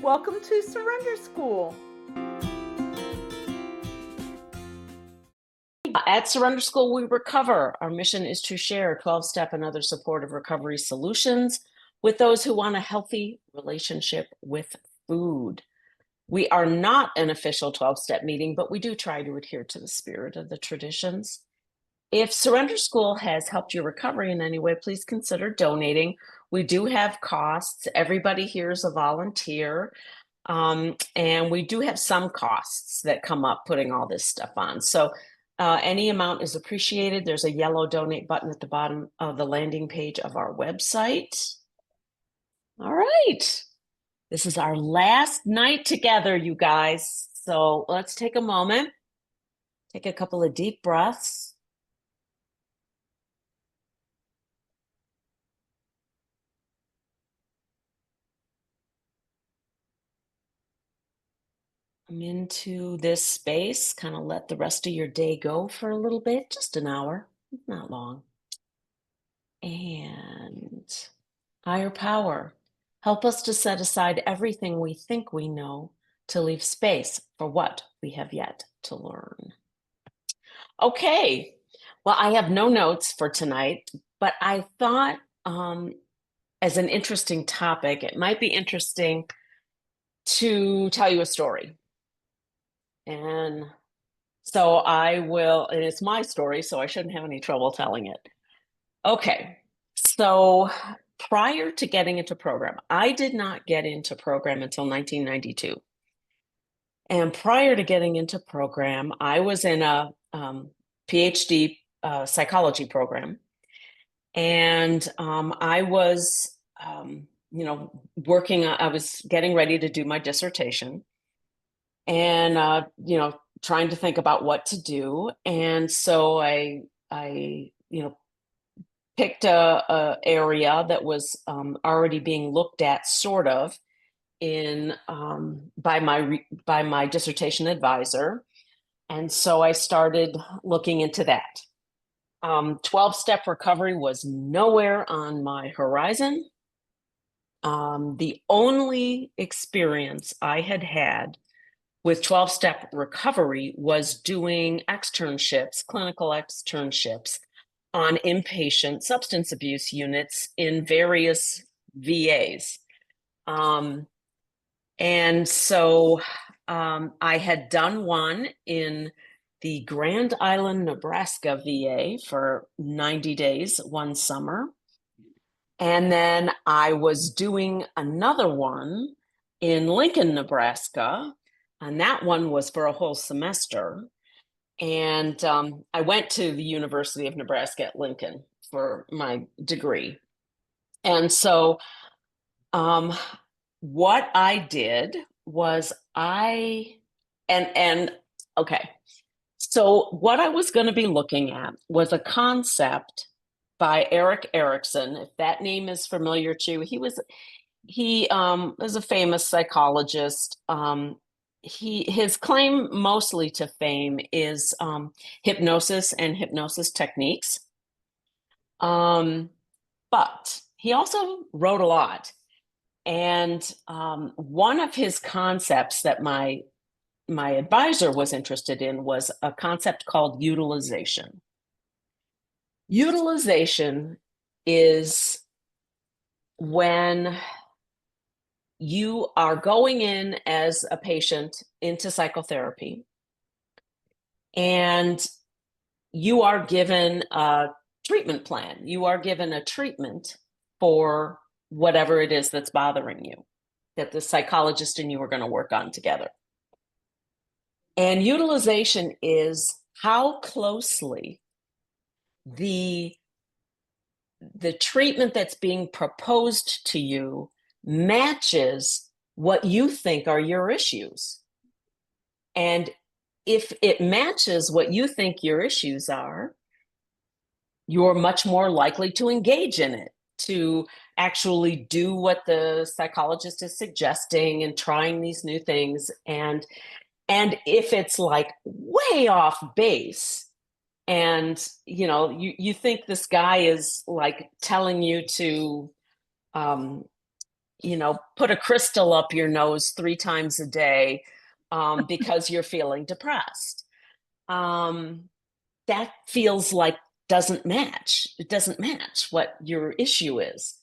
Welcome to Surrender School. At Surrender School, we recover. Our mission is to share 12-step and other supportive recovery solutions with those who want a healthy relationship with food. We are not an official 12-step meeting, but we do try to adhere to the spirit of the traditions. If Surrender School has helped your recovery in any way, please consider donating. We do have costs. Everybody here is a volunteer. And we do have some costs that come up putting all this stuff on. So any amount is appreciated. There's a yellow donate button at the bottom of the landing page of our website. All right. This is our last night together, you guys. So let's take a moment, take a couple of deep breaths. Come into this space, kind of let the rest of your day go for a little bit, just an hour, not long. And higher power, help us to set aside everything we think we know to leave space for what we have yet to learn. Okay, well, I have no notes for tonight, but I thought as an interesting topic, it might be interesting to tell you a story. And so I will, and it's my story, so I shouldn't have any trouble telling it. Okay, so prior to getting into program, I did not get into program until 1992. And prior to getting into program, I was in a PhD psychology program. And I was, working, I was getting ready to do my dissertation and, trying to think about what to do. And so I picked a area that was already being looked at, sort of, in by my dissertation advisor, and so I started looking into that. 12-step recovery was nowhere on my horizon. The only experience I had had with 12-step recovery was doing externships, clinical externships, on inpatient substance abuse units in various VAs. And so I had done one in the Grand Island, Nebraska VA for 90 days one summer. And then I was doing another one in Lincoln, Nebraska, and that one was for a whole semester. And I went to the University of Nebraska at Lincoln for my degree. And so what I did was okay. So what I was going to be looking at was a concept by Erik Erikson. If that name is familiar to you, he was a famous psychologist. His claim mostly to fame is hypnosis and hypnosis techniques. But he also wrote a lot. And one of his concepts that my advisor was interested in was a concept called utilization. Utilization is when you are going in as a patient into psychotherapy and you are given a treatment plan. You are given a treatment for whatever it is that's bothering you, that the psychologist and you are going to work on together. And utilization is how closely the treatment that's being proposed to you matches what you think are your issues. And if it matches what you think your issues are, you're much more likely to engage in it, to actually do what the psychologist is suggesting and trying these new things. And if it's like way off base and, you think this guy is like telling you to put a crystal up your nose 3 times a day because you're feeling depressed. That feels like doesn't match. It doesn't match what your issue is.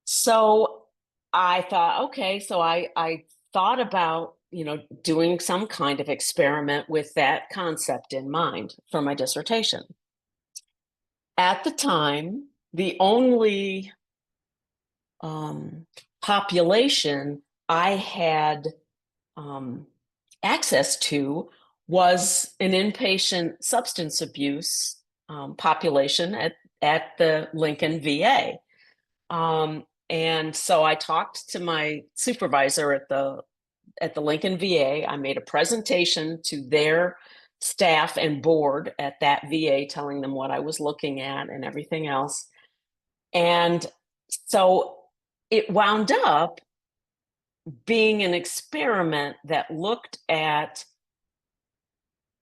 So I thought, okay, so I thought about, doing some kind of experiment with that concept in mind for my dissertation. At the time, the only population I had access to was an inpatient substance abuse population at the Lincoln VA. And so I talked to my supervisor at the Lincoln VA. I made a presentation to their staff and board at that VA, telling them what I was looking at and everything else. And so it wound up being an experiment that looked at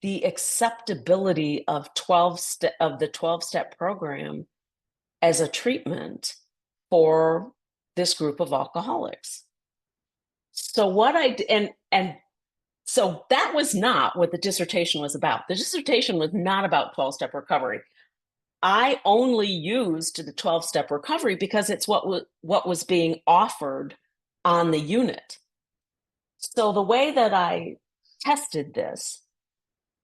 the acceptability of the 12-step program as a treatment for this group of alcoholics. So what I did, and so that was not what the dissertation was about. The dissertation was not about 12-step recovery. I only used the 12-step recovery because it's what was being offered on the unit. So the way that I tested this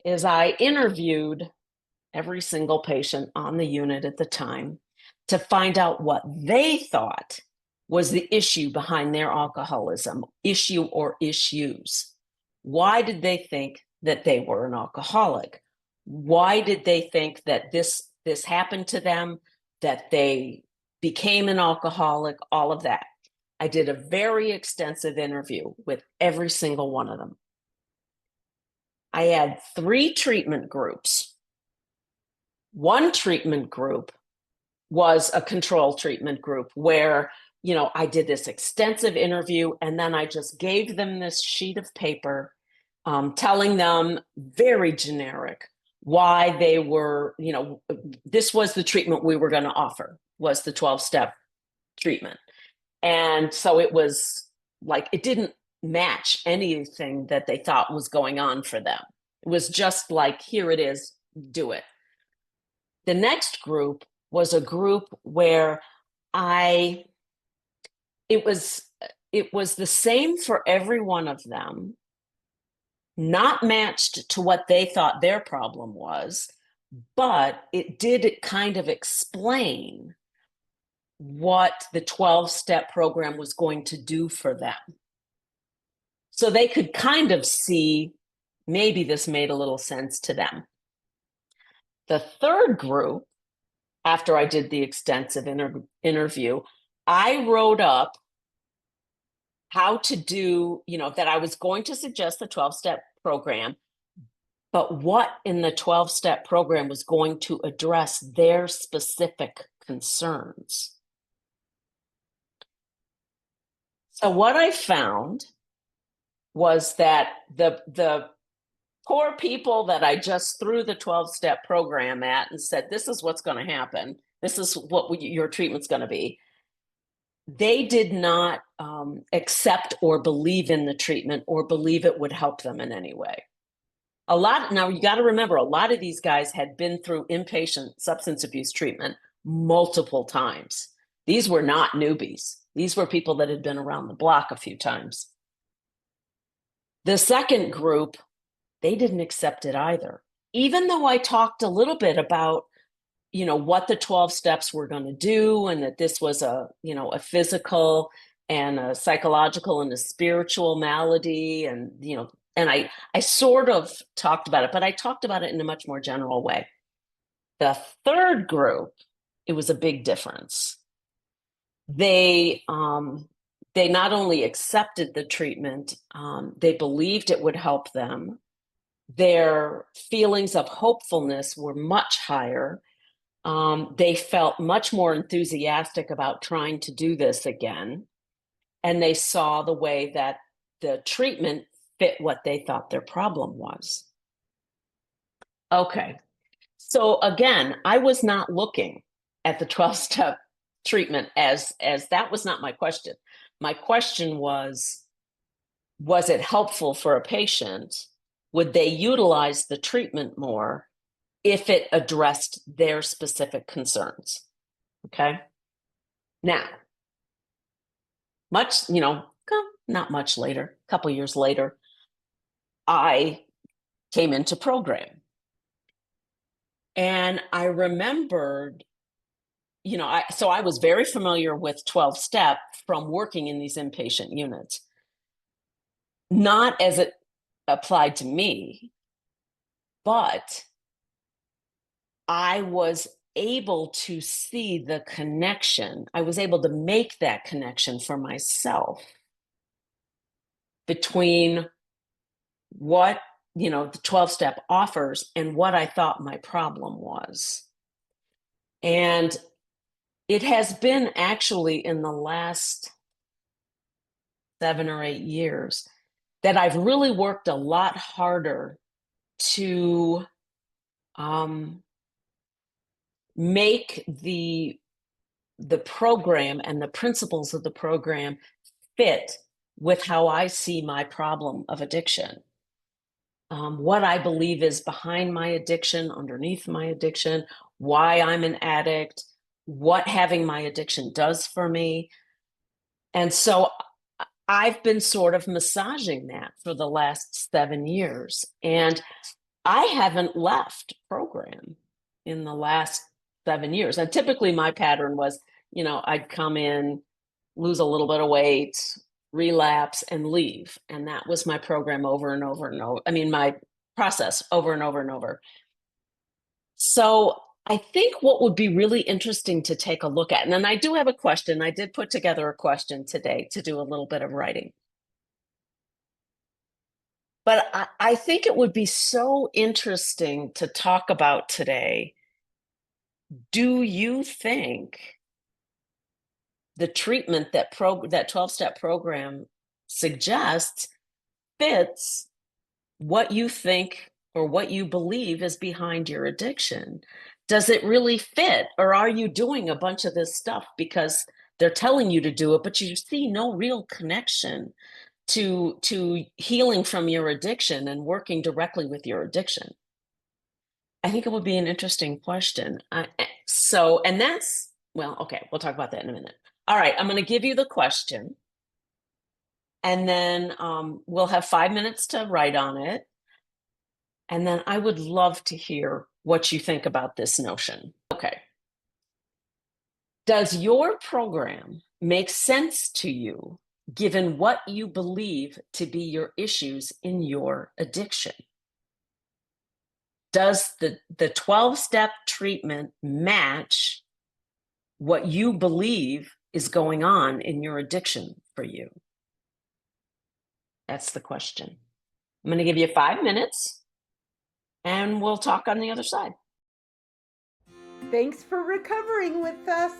is I interviewed every single patient on the unit at the time to find out what they thought was the issue behind their alcoholism, issue or issues. Why did they think that they were an alcoholic? Why did they think that this happened to them, that they became an alcoholic, all of that? I did a very extensive interview with every single one of them. I had 3 treatment groups. One treatment group was a control treatment group where, I did this extensive interview and then I just gave them this sheet of paper telling them very generic why they were, this was the treatment we were going to offer, was the 12-step treatment. And so it was like, it didn't match anything that they thought was going on for them. It was just like, here it is, do it. The next group was a group where it was the same for every one of them, not matched to what they thought their problem was, but it did kind of explain what the 12-step program was going to do for them. So they could kind of see, maybe this made a little sense to them. The third group, after I did the extensive interview, I wrote up how to do, that I was going to suggest the 12-step program, but what in the 12-step program was going to address their specific concerns. So what I found was that the poor people that I just threw the 12-step program at and said, this is what's going to happen, this is what your treatment's going to be, they did not accept or believe in the treatment or believe it would help them in any way. Now you got to remember, a lot of these guys had been through inpatient substance abuse treatment multiple times. These were not newbies. These were people that had been around the block a few times. The second group, they didn't accept it either. Even though I talked a little bit about, what the 12 steps were going to do, and that this was a physical and a psychological and a spiritual malady. And, and I sort of talked about it, but I talked about it in a much more general way. The third group, it was a big difference. They not only accepted the treatment, they believed it would help them. Their feelings of hopefulness were much higher. They felt much more enthusiastic about trying to do this again. And they saw the way that the treatment fit what they thought their problem was. Okay. So again, I was not looking at the 12-step treatment as that was not my question. My question was it helpful for a patient? Would they utilize the treatment more if it addressed their specific concerns? Okay. Now, not much later, a couple years later, I came into program. And I remembered, I was very familiar with 12-step from working in these inpatient units, not as it applied to me, but I was able to see the connection. I was able to make that connection for myself between what, the 12-step offers and what I thought my problem was. And it has been actually in the last 7 or 8 years that I've really worked a lot harder to make the program and the principles of the program fit with how I see my problem of addiction. What I believe is behind my addiction, underneath my addiction, why I'm an addict, what having my addiction does for me. And so I've been sort of massaging that for the last 7 years. And I haven't left program in the last 7 years. And typically my pattern was, I'd come in, lose a little bit of weight, relapse, and leave. And that was my program over and over and over. My process over and over and over. So I think what would be really interesting to take a look at, and then I do have a question. I did put together a question today to do a little bit of writing. But I think it would be so interesting to talk about today. Do you think the treatment that 12-step program suggests fits what you think or what you believe is behind your addiction? Does it really fit? Or are you doing a bunch of this stuff because they're telling you to do it, but you see no real connection to healing from your addiction and working directly with your addiction? I think it would be an interesting question. Okay, we'll talk about that in a minute. All right, I'm going to give you the question, and then we'll have 5 minutes to write on it. And then I would love to hear what you think about this notion. Okay. Does your program make sense to you given what you believe to be your issues in your addiction? Does the 12-step treatment match what you believe is going on in your addiction for you? That's the question. I'm going to give you 5 minutes, and we'll talk on the other side. Thanks for recovering with us.